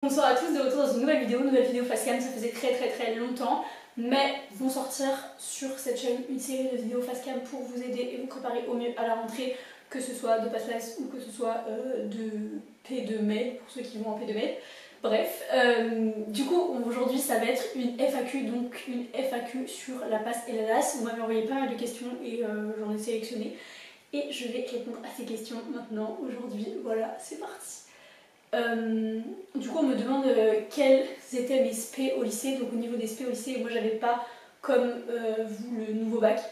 Bonsoir à tous, de retour dans une nouvelle vidéo facecam. Ça faisait très longtemps, mais vont sortir sur cette chaîne une série de vidéos facecam pour vous aider et vous préparer au mieux à la rentrée, que ce soit de Passes ou que ce soit de P2 pour ceux qui vont en P2. Bref, du coup aujourd'hui ça va être une FAQ, donc une FAQ sur la passe et la LAS. Vous m'avez envoyé pas mal de questions et j'en ai sélectionné et je vais répondre à ces questions maintenant, aujourd'hui. Voilà, c'est parti. Du coup on me demande quels étaient mes spé au lycée. Donc au niveau des spé au lycée, moi j'avais pas comme vous le nouveau bac,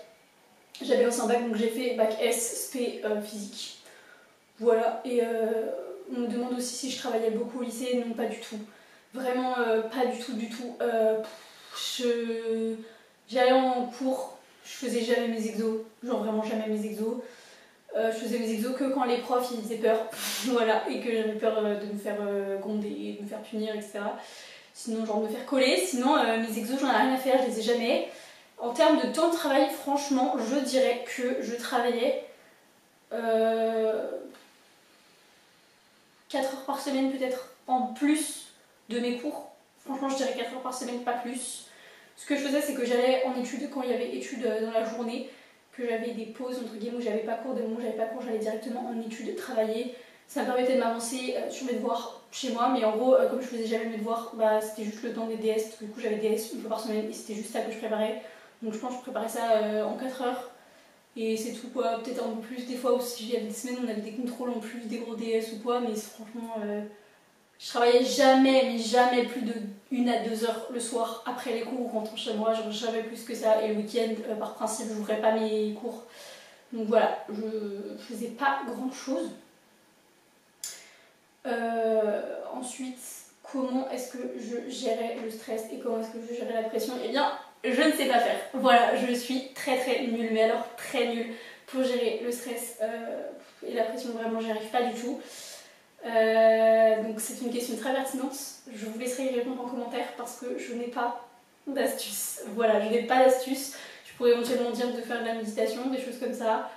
j'avais l'ancien bac, donc j'ai fait bac S spé physique, voilà. Et on me demande aussi si je travaillais beaucoup au lycée. Non, pas du tout, vraiment pas du tout j'allais en cours, je faisais jamais mes exos, genre vraiment jamais mes exos. Je faisais mes exos que quand les profs ils faisaient peur, voilà, et que j'avais peur de me faire gronder, de me faire punir, etc. Sinon, genre de me faire coller. Sinon, mes exos, j'en ai rien à faire, je les ai jamais. En termes de temps de travail, franchement, je dirais que je travaillais 4 heures par semaine, peut-être en plus de mes cours. Franchement, je dirais 4 heures par semaine, pas plus. Ce que je faisais, c'est que j'allais en études quand il y avait études dans la journée, que j'avais des pauses entre guillemets où j'avais pas cours. Des moments où j'avais pas cours, j'allais directement en études travailler. Ça me permettait de m'avancer sur mes devoirs chez moi, mais en gros, comme je faisais jamais mes devoirs, bah, c'était juste le temps des DS. Du coup, j'avais DS une fois par semaine et c'était juste ça que je préparais. Donc je pense que je préparais ça en 4 heures. Et c'est tout quoi, peut-être un peu plus des fois aussi. Il y avait des semaines où on avait des contrôles en plus, des gros DS ou quoi, mais franchement, je travaillais jamais, mais jamais plus de 1 à 2 heures le soir après les cours en rentrant chez moi, genre jamais plus que ça. Et le week-end, par principe, je n'ouvrais pas mes cours. Donc voilà, je faisais pas grand chose. Ensuite, comment est-ce que je gérais le stress et comment est-ce que je gérais la pression? Eh bien, je ne sais pas faire. Voilà, je suis très nulle, mais alors très nulle pour gérer le stress et la pression. Vraiment, j'y arrive pas du tout. Donc c'est une question très pertinente. Je vous laisserai y répondre en commentaire parce que je n'ai pas d'astuce. Voilà, je n'ai pas d'astuce. Je pourrais éventuellement dire de faire de la méditation, des choses comme ça.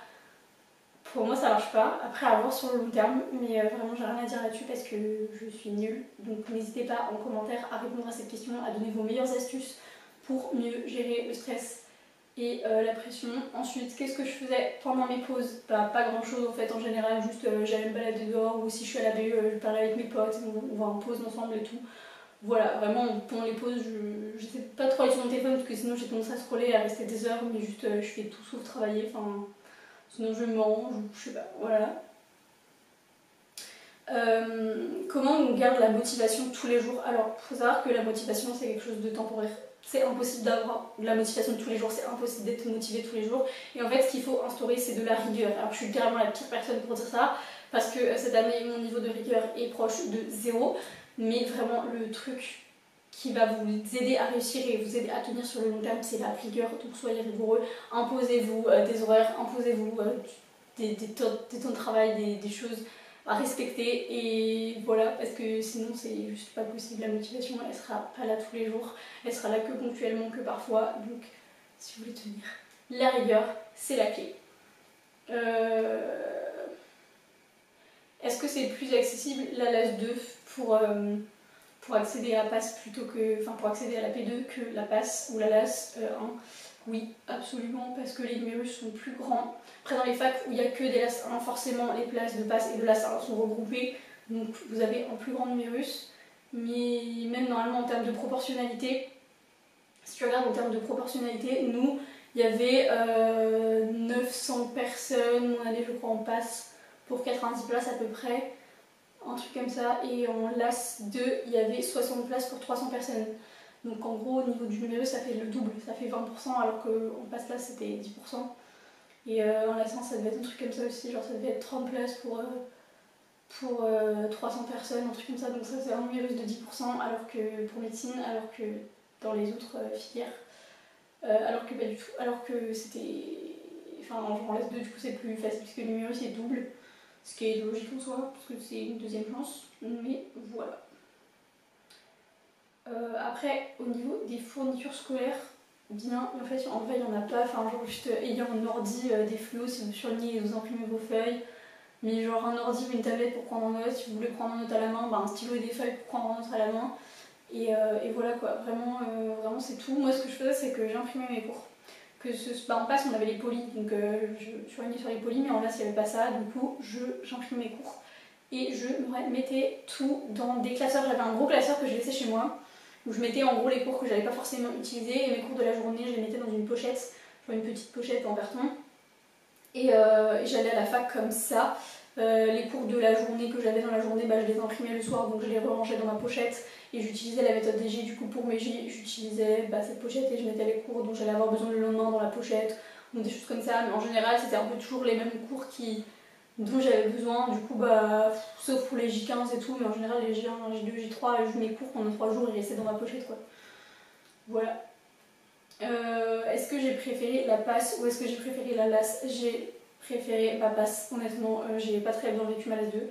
Pour moi ça marche pas, après à voir sur le long terme, mais vraiment j'ai rien à dire là-dessus parce que je suis nulle. Donc n'hésitez pas en commentaire à répondre à cette question, à donner vos meilleures astuces pour mieux gérer le stress et la pression. Ensuite, qu'est-ce que je faisais pendant mes pauses? Bah, pas grand chose en fait en général, juste j'allais me balader dehors, ou si je suis à la BE, je parlais avec mes potes, on va en pause ensemble et tout. Voilà, vraiment pendant les pauses, je sais pas trop aller sur mon téléphone parce que sinon j'ai tendance à scroller, à rester des heures, mais juste je fais tout sauf travailler, enfin sinon je mange, ou je sais pas, voilà. Comment on garde la motivation tous les jours? Alors, il faut savoir que la motivation c'est quelque chose de temporaire. C'est impossible d'avoir de la motivation tous les jours, c'est impossible d'être motivé tous les jours. Et en fait, ce qu'il faut instaurer, c'est de la rigueur. Alors, je suis littéralement la pire personne pour dire ça, parce que cette année, mon niveau de rigueur est proche de 0. Mais vraiment, le truc qui va vous aider à réussir et vous aider à tenir sur le long terme, c'est la rigueur. Donc, soyez rigoureux, imposez-vous des horaires, imposez-vous des temps de travail, des choses à respecter, et voilà, parce que sinon c'est juste pas possible. La motivation elle sera pas là tous les jours, elle sera là que ponctuellement, que parfois. Donc si vous voulez tenir, la rigueur c'est la clé. Est-ce que c'est plus accessible la LAS 2 pour accéder à la passe plutôt que, enfin pour accéder à la P2 que la passe ou la LAS 1? Oui, absolument, parce que les numérus sont plus grands. Après, dans les facs où il n'y a que des LAS 1, forcément les places de passe et de LAS 1 sont regroupées, donc vous avez un plus grand numérus. Mais même normalement en termes de proportionnalité, si tu regardes en termes de proportionnalité, nous, il y avait 900 personnes, mon année je crois en passe, pour 90 places à peu près, un truc comme ça, et en LAS 2, il y avait 60 places pour 300 personnes. Donc en gros, au niveau du numéro, ça fait le double, ça fait 20%, alors qu'en passe là c'était 10%. Et en la science, ça devait être un truc comme ça aussi, genre ça devait être 30 places pour 300 personnes, un truc comme ça. Donc ça c'est un numéro de 10%, alors que pour médecine, alors que dans les autres filières, alors que pas du tout. Alors que c'était. Enfin, genre en LAS 2, du coup c'est plus facile, puisque le numéro c'est double, ce qui est logique en soi, parce que c'est une deuxième chance, mais voilà. Après, au niveau des fournitures scolaires, bien, en fait, il n'y en a pas. Enfin, genre juste ayant un ordi, des fluos, si vous surlignez et vous imprimez vos feuilles, mais genre un ordi ou une tablette pour prendre en note. Si vous voulez prendre en note à la main, bah, un stylo et des feuilles pour prendre en note à la main. Et voilà quoi, vraiment, vraiment c'est tout. Moi ce que je faisais c'est que j'imprimais mes cours. En passe on avait les polis, donc je suis revenue sur les polis, mais en masse il n'y avait pas ça, du coup j'imprimais mes cours. Et je mettais tout dans des classeurs. J'avais un gros classeur que je laissais chez moi, où je mettais en gros les cours que j'allais pas forcément utiliser, et mes cours de la journée je les mettais dans une pochette, genre une petite pochette en carton. Et j'allais à la fac comme ça. Les cours de la journée que j'avais dans la journée, bah, je les imprimais le soir, donc je les rangeais dans ma pochette. Et j'utilisais la méthode des J, du coup pour mes J, j'utilisais cette pochette et je mettais les cours dont j'allais avoir besoin le lendemain dans la pochette, ou des choses comme ça. Mais en général, c'était un peu toujours les mêmes cours dont j'avais besoin, du coup, sauf pour les J15 et tout, mais en général, les J1, J2, J3, mes cours pendant 3 jours, ils restaient dans ma pochette, quoi. Voilà. Est-ce que j'ai préféré la passe ou est-ce que j'ai préféré la LAS? J'ai préféré ma passe, honnêtement, j'ai pas très bien vécu ma LAS 2,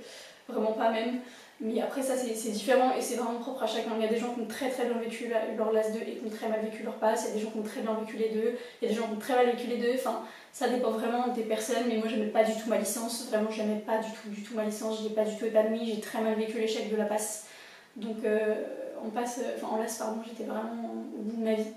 vraiment pas même. Mais après ça c'est différent et c'est vraiment propre à chacun. Il y a des gens qui ont très bien vécu leur LAS 2 et qui ont très mal vécu leur passe, il y a des gens qui ont très bien vécu les deux, il y a des gens qui ont très mal vécu les deux, enfin ça dépend vraiment des personnes, mais moi j'aimais pas du tout ma licence, vraiment j'aimais pas du tout ma licence, je l'ai pas du tout épanouie, j'ai très mal vécu l'échec de la passe. Donc en LAS pardon, j'étais vraiment au bout de ma vie.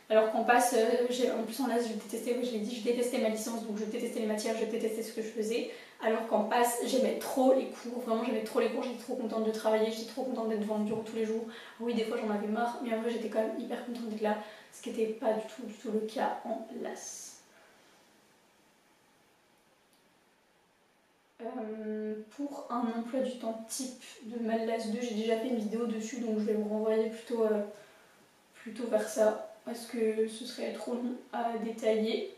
Alors qu'en passe, en plus en LAS, je détestais, je l'ai dit, je détestais ma licence, donc je détestais les matières, je détestais ce que je faisais. Alors qu'en passe, j'aimais trop les cours, vraiment j'aimais trop les cours, j'étais trop contente de travailler, j'étais trop contente d'être devant le bureau tous les jours. Oui, des fois j'en avais marre, mais en vrai j'étais quand même hyper contente d'être là, ce qui n'était pas du tout le cas en LAS. Pour un emploi du temps type de ma LAS 2, j'ai déjà fait une vidéo dessus, donc je vais vous renvoyer plutôt vers ça, parce que ce serait trop long à détailler.